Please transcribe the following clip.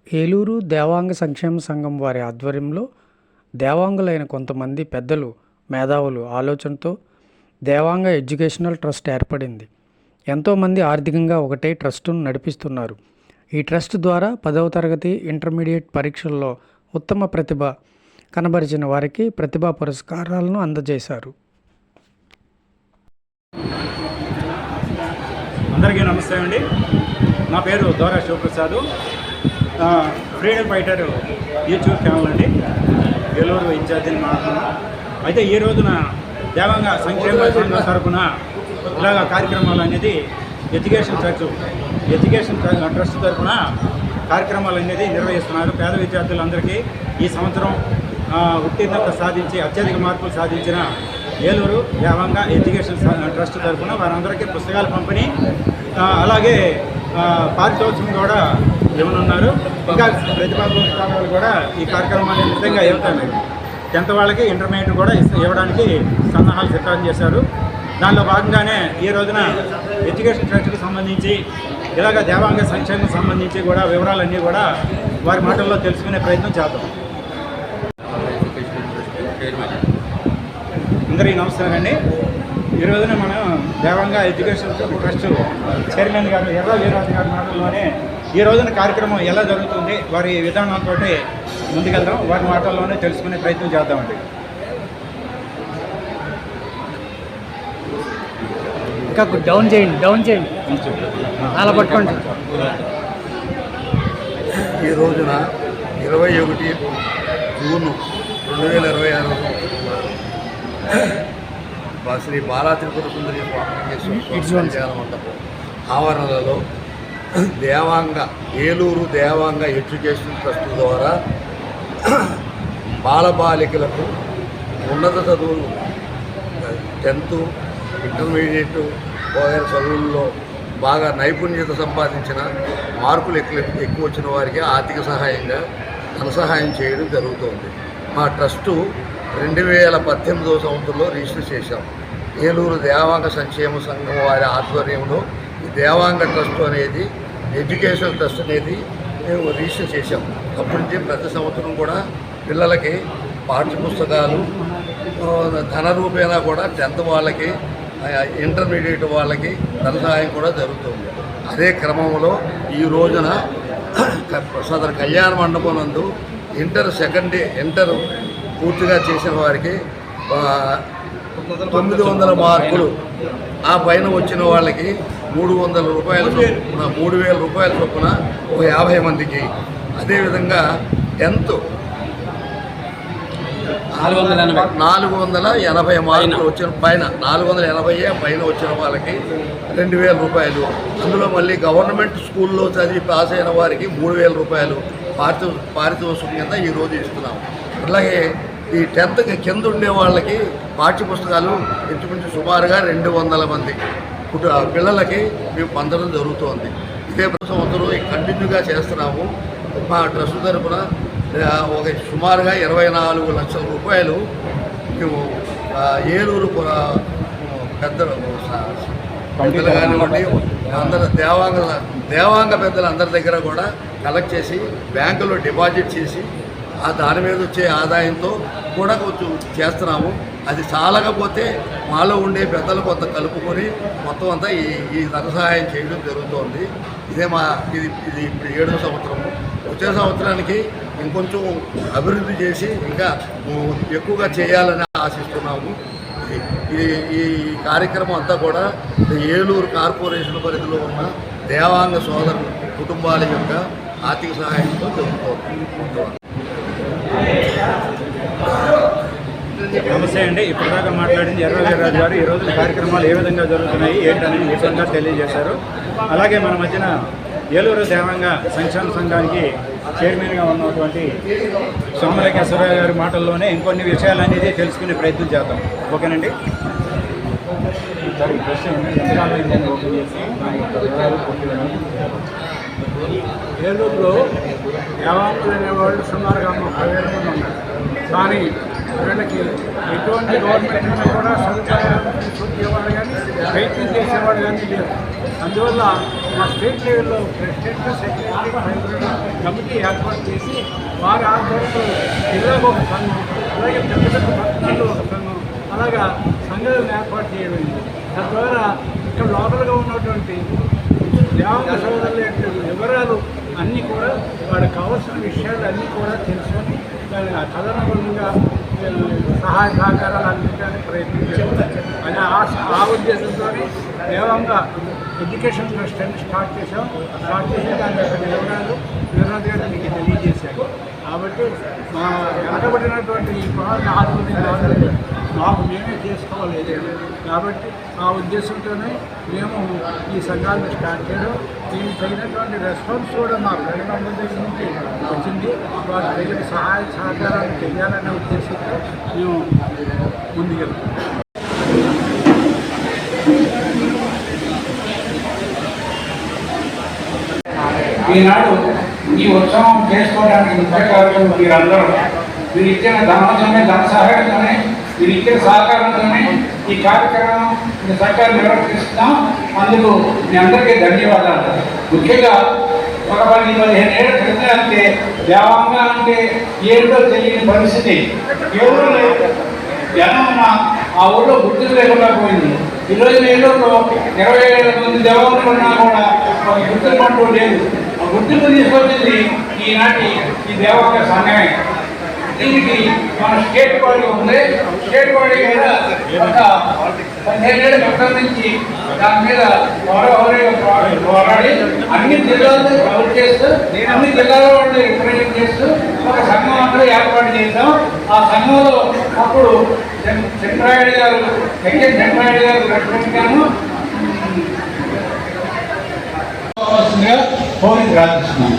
ఏలూరు దేవాంగ సంక్షేమ సంఘం వారి ఆధ్వర్యంలో దేవాంగులైన కొంతమంది పెద్దలు, మేధావులు ఆలోచనతో దేవాంగ ఎడ్యుకేషనల్ ట్రస్ట్ ఏర్పడింది. ఎంతోమంది ఆర్థికంగా ఒకటే ట్రస్టును నడిపిస్తున్నారు. ఈ ట్రస్ట్ ద్వారా 10వ తరగతి, ఇంటర్మీడియట్ పరీక్షల్లో ఉత్తమ ప్రతిభ కనబరిచిన వారికి ప్రతిభా పురస్కారాలను అందజేశారు. అందరికీ నమస్తే అండి. నా పేరు Dora Sivaprasad, freedom fighter YouTube channel అండి. ఏలూరు ఇన్ఛార్జిని మాట్లాడుతున్నాను. అయితే ఈ రోజున దేవాంగ సంక్షేమ సంఘం తరఫున ఇలాగ కార్యక్రమాలు అనేది ఎడ్యుకేషన్ ట్రస్ట్ తరఫున కార్యక్రమాలు అనేది నిర్వహిస్తున్నారు. పేద విద్యార్థులందరికీ ఈ సంవత్సరం ఉత్తీర్ణత సాధించి అత్యధిక మార్కులు సాధించిన ఏలూరు దేవాంగ ఎడ్యుకేషన్ ట్రస్ట్ తరఫున వారందరికీ పుస్తకాల పంపిణీ, అలాగే పారితోషికం కూడా ఇవ్వనున్నారు. ఇంకా ప్రతిభా పురస్కారాలు కూడా ఈ కార్యక్రమాన్ని నిజంగా ఇవ్వుతాను. 10th వాళ్ళకి, ఇంటర్మీడియట్ కూడా ఇవ్వడానికి సన్నాహాలు సిద్ధం చేశారు. దానిలో భాగంగానే ఈ రోజున ఎడ్యుకేషన్ ట్రస్ట్కి సంబంధించి ఇలాగ దేవాంగ సంక్షేమం సంబంధించి కూడా వివరాలన్నీ కూడా వారి మాటల్లో తెలుసుకునే ప్రయత్నం చేద్దాం. అందరికీ నమస్కారం అండి. ఈ రోజున మనం దేవాంగ ఎడ్యుకేషన్ ట్రస్ట్ చైర్మన్ గారు ఎర్ర వీరరాజు గారి మాటల్లోనే ఈ రోజున కార్యక్రమం ఎలా జరుగుతుంది, వారి విధానంతో ముందుకెళ్దాం, వారి మాటల్లోనే తెలుసుకునే ప్రయత్నం చేద్దామండి. ఇంకా డౌన్ చేయండి అలా పట్టుకోండి. ఈ రోజున 21 జూన్ 2026 శ్రీ బాలా త్రిపుర సుందరి స్వామి ధ్యాన మండపం ఆవరణలో ఏలూరు దేవాంగ ఎడ్యుకేషన్ ట్రస్ట్ ద్వారా బాలబాలికలకు ఉన్నత చదువులు 10th, ఇంటర్మీడియట్ వగైరా చదువుల్లో బాగా నైపుణ్యత సంపాదించిన, మార్కులు ఎక్కువ వచ్చిన వారికి ఆర్థిక సహాయంగా ధన సహాయం చేయడం జరుగుతోంది. మా ట్రస్టు 2018వ సంవత్సరంలో రిజిస్టర్ చేశాం. ఏలూరు దేవాంగ సంక్షేమ సంఘం వారి ఆధ్వర్యంలో ఈ దేవాంగ ట్రస్ట్ అనేది, ఎడ్యుకేషన్ ట్రస్ట్ అనేది మేము రిజిస్టర్ చేశాం. అప్పటి నుంచి ప్రతి సంవత్సరం కూడా పిల్లలకి పాఠ్యపుస్తకాలు ధన రూపేణా కూడా 10th వాళ్ళకి, ఇంటర్మీడియట్ వాళ్ళకి ధన సహాయం కూడా జరుగుతుంది. అదే క్రమంలో ఈ రోజున సదరు కళ్యాణ మండపం నందు ఇంటర్ పూర్తిగా చేసిన వారికి 900 మార్కులు, ఆ పైన వచ్చిన వాళ్ళకి 300 రూపాయల చొప్పున 3000 రూపాయల చొప్పున ఒక 50 మందికి, అదేవిధంగా 10th 480 మార్కులు వచ్చిన పైన 480 పైన వచ్చిన వాళ్ళకి 2000 రూపాయలు. అందులో మళ్ళీ గవర్నమెంట్ స్కూల్లో చదివి పాస్ అయిన వారికి 3000 రూపాయలు పారితోషికం కింద ఈరోజు ఇస్తున్నాము. అలాగే ఈ 10th కింద ఉండే వాళ్ళకి పాఠ్యపుస్తకాలు ఇంచుమించు సుమారుగా 200 మంది పిల్లలకి మేము పొందడం జరుగుతోంది. ఇదే సంవత్సరం కంటిన్యూగా చేస్తున్నాము. మా ట్రస్ట్ తరఫున ఒక సుమారుగా 24 లక్షల రూపాయలు మేము ఏలూరు పెద్దలు కానివ్వండి, అందరు దేవాంగ పెద్దలు అందరి దగ్గర కూడా కలెక్ట్ చేసి బ్యాంకులో డిపాజిట్ చేసి దాని మీద వచ్చే ఆదాయంతో కూడా కొంచెం చేస్తున్నాము. అది చాలకపోతే మాలో ఉండే పెద్దలు కొంత కలుపుకొని మొత్తం అంతా ఈ ధన సహాయం చేయడం జరుగుతోంది. ఇది ఇప్పుడు 7వ సంవత్సరము. వచ్చే సంవత్సరానికి ఇంకొంచెం అభివృద్ధి చేసి ఇంకా ఎక్కువగా చేయాలని ఆశిస్తున్నాము. ఈ కార్యక్రమం అంతా కూడా ఏలూరు కార్పొరేషన్ పరిధిలో ఉన్న దేవాంగ సోదరుల కుటుంబాల యొక్క ఆర్థిక సహాయంతో జరుగుతోంది. నమస్తే అండి. ఇప్పటిదాకా మాట్లాడింది ఎర్ర వీరరాజు గారు. ఈ రోజు కార్యక్రమాలు ఏ విధంగా జరుగుతున్నాయి ఏంటనేది విషయంగా తెలియజేశారు. అలాగే మన మధ్యన ఏలూరు దేవాంగ సంక్షేమ సంఘానికి చైర్మన్గా ఉన్నటువంటి సోమరేశ్వరరావు గారి మాటల్లోనే ఇంకొన్ని విషయాలు అనేది తెలుసుకునే ప్రయత్నం చేద్దాం. ఓకేనండి. ఏలూరులో దేవాంగులు అనేవాళ్ళు సుమారుగా 30,000 మంది ఉన్నారు. కానీ వీళ్ళకి ఎటువంటి గవర్నమెంట్ మీద కూడా సదుపాయాలు ఇవ్వాలి కానీ ప్రయత్నం చేసేవాడు కానీ లేదు. అందువల్ల మా స్టేట్ లెవెల్లో ప్రెసిడెంట్ సెక్రటరీ ట్రెజరీ కమిటీ ఏర్పాటు చేసి వారి ఆధ్వర్యంలో జిల్లాకు ఒక సంఘం, అలాగే పెద్ద పెద్ద పట్టణాల్లో ఒక సంఘం, అలాగా సంఘాలను ఏర్పాటు చేయబడింది. తద్వారా ఇక్కడ లోకల్గా ఉన్నటువంటి దేవాంగ సోదరుల యొక్క వివరాలు అన్నీ కూడా వాడికి కావాల్సిన విషయాలు అన్నీ కూడా తెలుసుకొని దాని తదనుగుణంగా సహాయ సహకారాలు అందించడానికి ప్రయత్నించారు. అని ఆ ఉద్దేశంతో దేవాంగ ఎడ్యుకేషన్ ట్రస్ట్ అని స్టార్ట్ చేసి దాని యొక్క వివరాలు గారు మీకు తెలియజేశారు. కాబట్టి మా వెనకబడినటువంటి ఈ పొలాన్ని ఆదుకునే మాకు మేమే చేసుకోవాలి. కాబట్టి ఆ ఉద్దేశంతోనే మేము ఈ సంఘాలను స్టార్ట్ చేయడం, దీనికి తగినటువంటి రెస్పాన్స్ కూడా మా ప్రజలందరి దగ్గర నుంచి వచ్చింది. వారి తగిన సహాయ సహకారాలు చేయాలనే ఉద్దేశంతో మేము ముందుకెళ్తాం. ఈనాడు ఈ ఉత్సవం చేసుకోవడానికి ముఖ్య కారణం మీరందరూ. మీరు ఇచ్చిన ధనంతోనే, ధన సహాయంతోనే, మీరు ఇచ్చిన సహకారంతోనే ఈ కార్యక్రమం చక్కగా నిర్వర్తిస్తున్నాం. అందుకు మీ అందరికీ ధన్యవాదాలు. ముఖ్యంగా ఒక 10-15 ఏళ్ళ క్రితం అంటే దేవాంగ అంటే ఏమిటో తెలియని పరిస్థితి. ఎవరు జనం ఆ ఊళ్ళో గుర్తులు లేకుండా పోయింది. ఈరోజు ఏళ్ళలో 20,000 మంది దేవాంగులు ఉన్నా కూడా ఒక గుర్తులు పంటూ లేదు. ఆ గుర్తులు తీసుకొచ్చింది ఈనాటి ఈ దేవాంగ సంఘమే. దీనికి మన స్టేట్ బాడీ ఉంది. స్టేట్ బాడీ మీద ఒక 15 ఏళ్ళ క్రితం నుంచి దాని మీద పోరాడి అన్ని జిల్లాల్లో కవర్ చేస్తూ, అన్ని జిల్లాలో వాళ్ళు రిప్రజెంట్ చేస్తూ ఒక సంఘం అందరూ ఏర్పాటు చేద్దాం. ఆ సంఘంలో అప్పుడు చంద్రాయుడు గారు ప్రెసిడెంట్ గాను కోరిక ప్రార్థిస్తున్నాను.